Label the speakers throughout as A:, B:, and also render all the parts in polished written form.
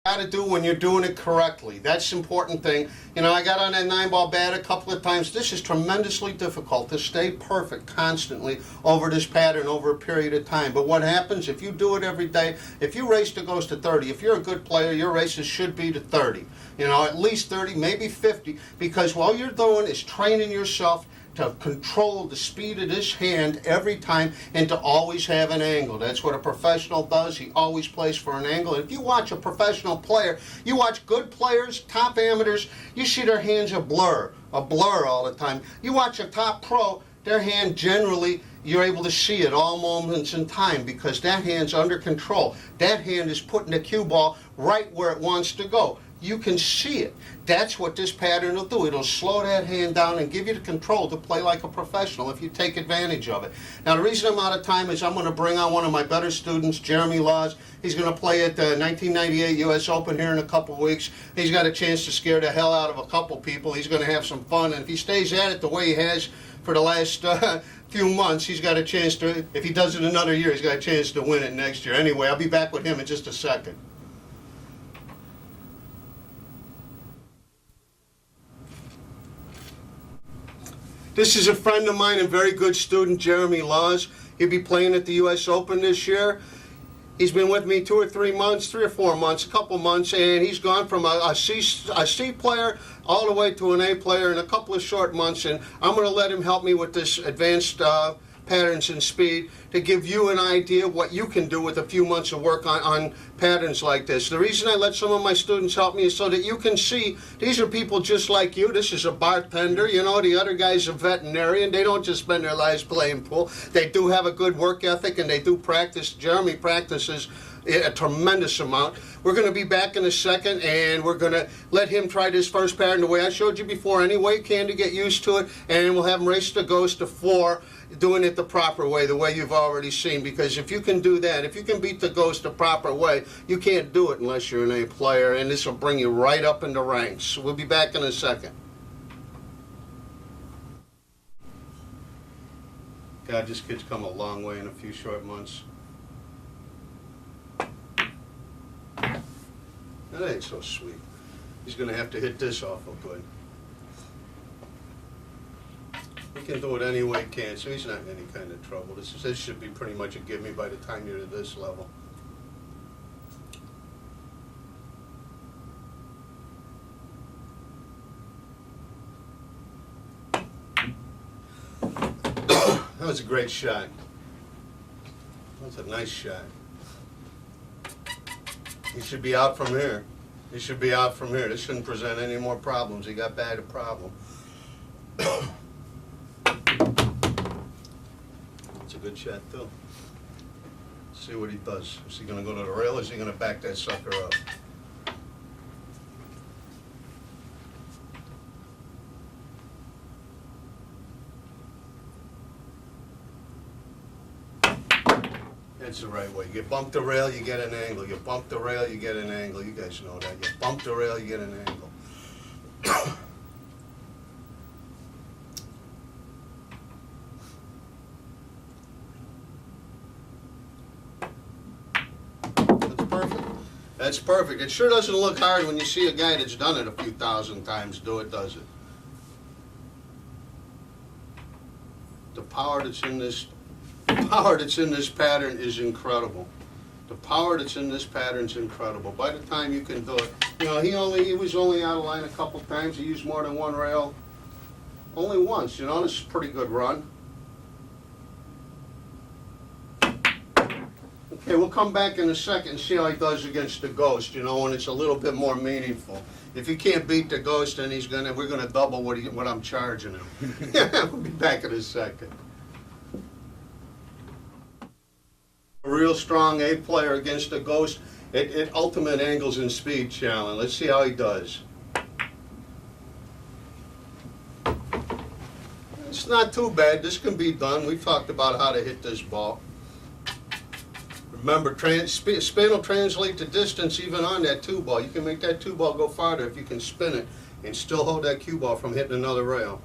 A: got to do when you're doing it correctly. That's the important thing. You know, I got on that 9-ball bat a couple of times. This is tremendously difficult to stay perfect constantly over this pattern over a period of time. But what happens if you do it every day? If you race to goes to 30, if you're a good player, your races should be to 30. You know, at least 30, maybe 50, because all you're doing is training yourself to control the speed of this hand every time and to always have an angle. That's what a professional does. He always plays for an angle. And if you watch a professional player, you watch good players, top amateurs, you see their hands a blur all the time. You watch a top pro, their hand generally, you're able to see it all moments in time because that hand's under control. That hand is putting the cue ball right where it wants to go. You can see it. That's what this pattern will do. It'll slow that hand down and give you the control to play like a professional if you take advantage of it. Now, the reason I'm out of time is I'm going to bring on one of my better students, Jeremy Laws. He's going to play at the 1998 U.S. Open here in a couple of weeks. He's got a chance to scare the hell out of a couple people. He's going to have some fun, and if he stays at it the way he has for the last few months, he's got a chance to, if he does it another year, he's got a chance to win it next year. Anyway, I'll be back with him in just a second. This is a friend of mine and very good student, Jeremy Laws. He'll be playing at the U.S. Open this year. He's been with me 2 or 3 months, 3 or 4 months, a couple months, and he's gone from a C player all the way to an A player in a couple of short months. And I'm going to let him help me with this advanced patterns and speed to give you an idea what you can do with a few months of work on patterns like this. The reason I let some of my students help me is so that you can see these are people just like you. This is a bartender, you know, the other guy's a veterinarian. They don't just spend their lives playing pool. They do have a good work ethic and they do practice. Jeremy practices a tremendous amount. We're going to be back in a second and we're going to let him try this first pattern the way I showed you before, any way you can to get used to it, and we'll have him race the ghost to 4, doing it the proper way, the way you've already seen. Because if you can do that, if you can beat the ghost the proper way, you can't do it unless you're an A player, and this will bring you right up in the ranks. We'll be back in a second. God, this kid's come a long way in a few short months. That ain't so sweet. He's going to have to hit this awful good. He can do it any way he can, so he's not in any kind of trouble. This should be pretty much a gimme by the time you're at this level. That was a great shot. That's a nice shot. He should be out from here. He should be out from here. This shouldn't present any more problems. He got back a problem. It's a good shot, too. Let's see what he does. Is he going to go to the rail or is he going to back that sucker up? That's the right way. You bump the rail, you get an angle. You bump the rail, you get an angle. You guys know that. You bump the rail, you get an angle. That's perfect. That's perfect. It sure doesn't look hard when you see a guy that's done it a few thousand times do it, does it? The power that's in this pattern is incredible. The power that's in this pattern is incredible. By the time you can do it, you know, he was only out of line a couple times. He used more than one rail. Only once, you know, this is a pretty good run. Okay, we'll come back in a second and see how he does against the ghost, you know, when it's a little bit more meaningful. If he can't beat the ghost, then we're gonna double what I'm charging him. We'll be back in a second. A real strong A player against a ghost at Ultimate Angles and Speed Challenge. Let's see how he does. It's not too bad. This can be done. We've talked about how to hit this ball. Remember, spin will translate to distance even on that 2-ball. You can make that 2-ball go farther if you can spin it and still hold that cue ball from hitting another rail.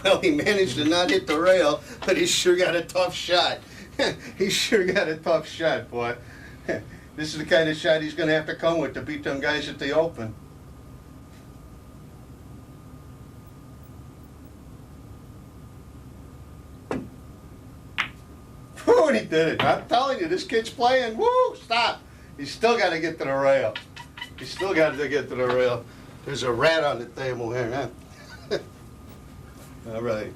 A: Well, he managed to not hit the rail, but he sure got a tough shot. He sure got a tough shot, boy. This is the kind of shot he's going to have to come with to beat them guys at the Open. Whew, and he did it. I'm telling you, this kid's playing. Woo, stop. He's still got to get to the rail. He's still got to get to the rail. There's a rat on the table here, huh? All right.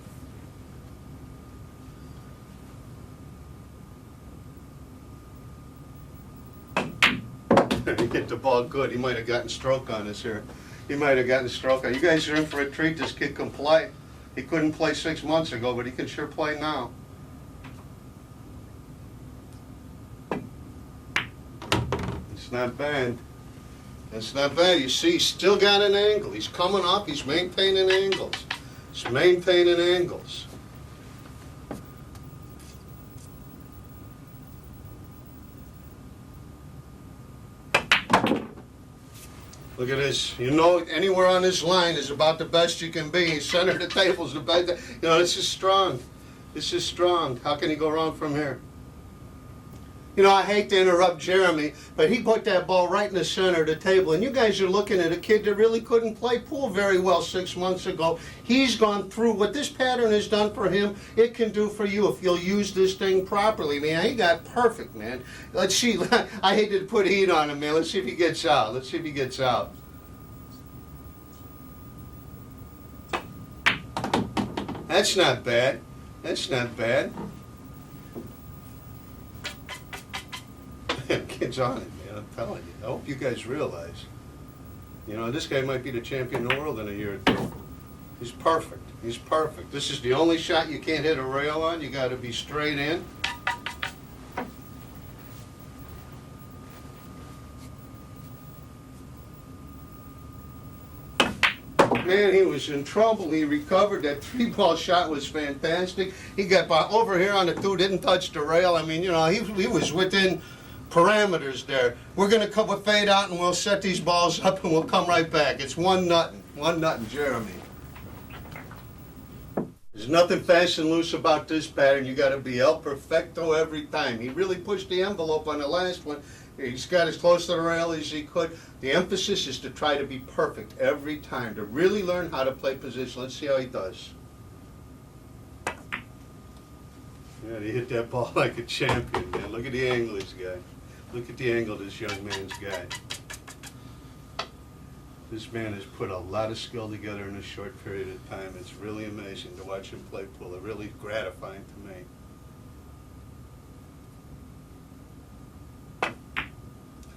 A: He hit the ball good. He might have gotten stroke on us here. He might have gotten stroke on. You guys are in for a treat. This kid can play. He couldn't play 6 months ago, but he can sure play now. It's not bad. It's not bad. You see, he's still got an angle. He's coming up. He's maintaining angles. He's maintaining angles. Look at this. You know, anywhere on this line is about the best you can be. Center of the table is the best. You know, this is strong. This is strong. How can he go wrong from here? You know, I hate to interrupt Jeremy, but he put that ball right in the center of the table. And you guys are looking at a kid that really couldn't play pool very well 6 months ago. He's gone through what this pattern has done for him. It can do for you if you'll use this thing properly, man. He got perfect, man. Let's see. I hate to put heat on him, man. Let's see if he gets out. Let's see if he gets out. That's not bad. That's not bad. Kid's on it, man. I'm telling you. I hope you guys realize. You know, this guy might be the champion of the world in a year or two. He's perfect. He's perfect. This is the only shot you can't hit a rail on. You got to be straight in. Man, he was in trouble. He recovered. That 3-ball shot was fantastic. He got over here on the 2, didn't touch the rail. I mean, you know, he was within parameters there. We're going to come with fade out and we'll set these balls up and we'll come right back. It's 1-0. 1-0, Jeremy. There's nothing fast and loose about this pattern. You got to be el perfecto every time. He really pushed the envelope on the last one. He's got as close to the rail as he could. The emphasis is to try to be perfect every time, to really learn how to play position. Let's see how he does. Yeah, he hit that ball like a champion, man. Look at the angle he's got. Look at the angle this young man's got. This man has put a lot of skill together in a short period of time. It's really amazing to watch him play pool. It's really gratifying to me.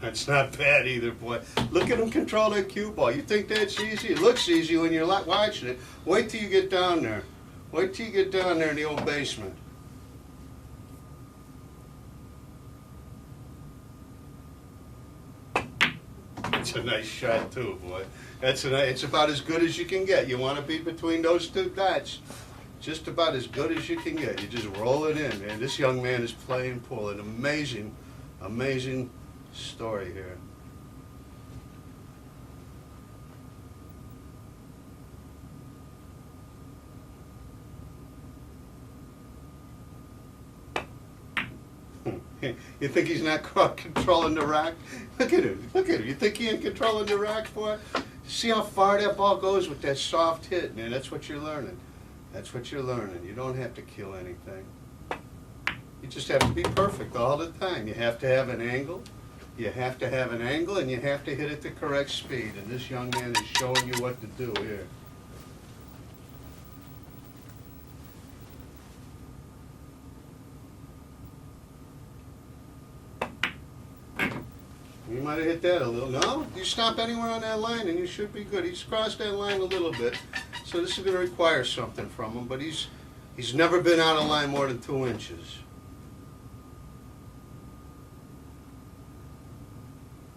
A: That's not bad either, boy. Look at him control that cue ball. You think that's easy? It looks easy when you're watching it. Wait till you get down there. Wait till you get down there in the old basement. That's a nice shot too, boy. It's about as good as you can get. You want to be between those 2 dots. Just about as good as you can get. You just roll it in, man. This young man is playing pool. An amazing, amazing story here. You think he's not controlling the rack? Look at him. Look at him. You think he ain't controlling the rack, boy? See how far that ball goes with that soft hit, man. That's what you're learning. That's what you're learning. You don't have to kill anything. You just have to be perfect all the time. You have to have an angle. You have to have an angle, and you have to hit it the correct speed. And this young man is showing you what to do here. You might have hit that a little. No, you stop anywhere on that line and you should be good. He's crossed that line a little bit, so this is going to require something from him, but he's never been out of line more than 2 inches.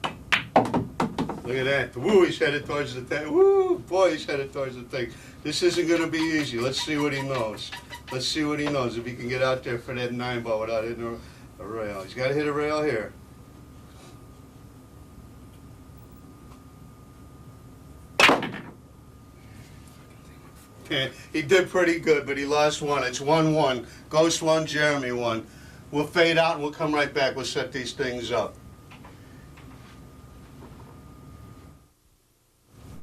A: Look at that. Woo, he's headed towards the thing. Woo, boy, he's headed towards the thing. This isn't going to be easy. Let's see what he knows. Let's see what he knows if he can get out there for that 9-ball without hitting a rail. He's got to hit a rail here. And he did pretty good, but he lost one. It's 1-1. Ghost won, Jeremy won. We'll fade out and we'll come right back. We'll set these things up.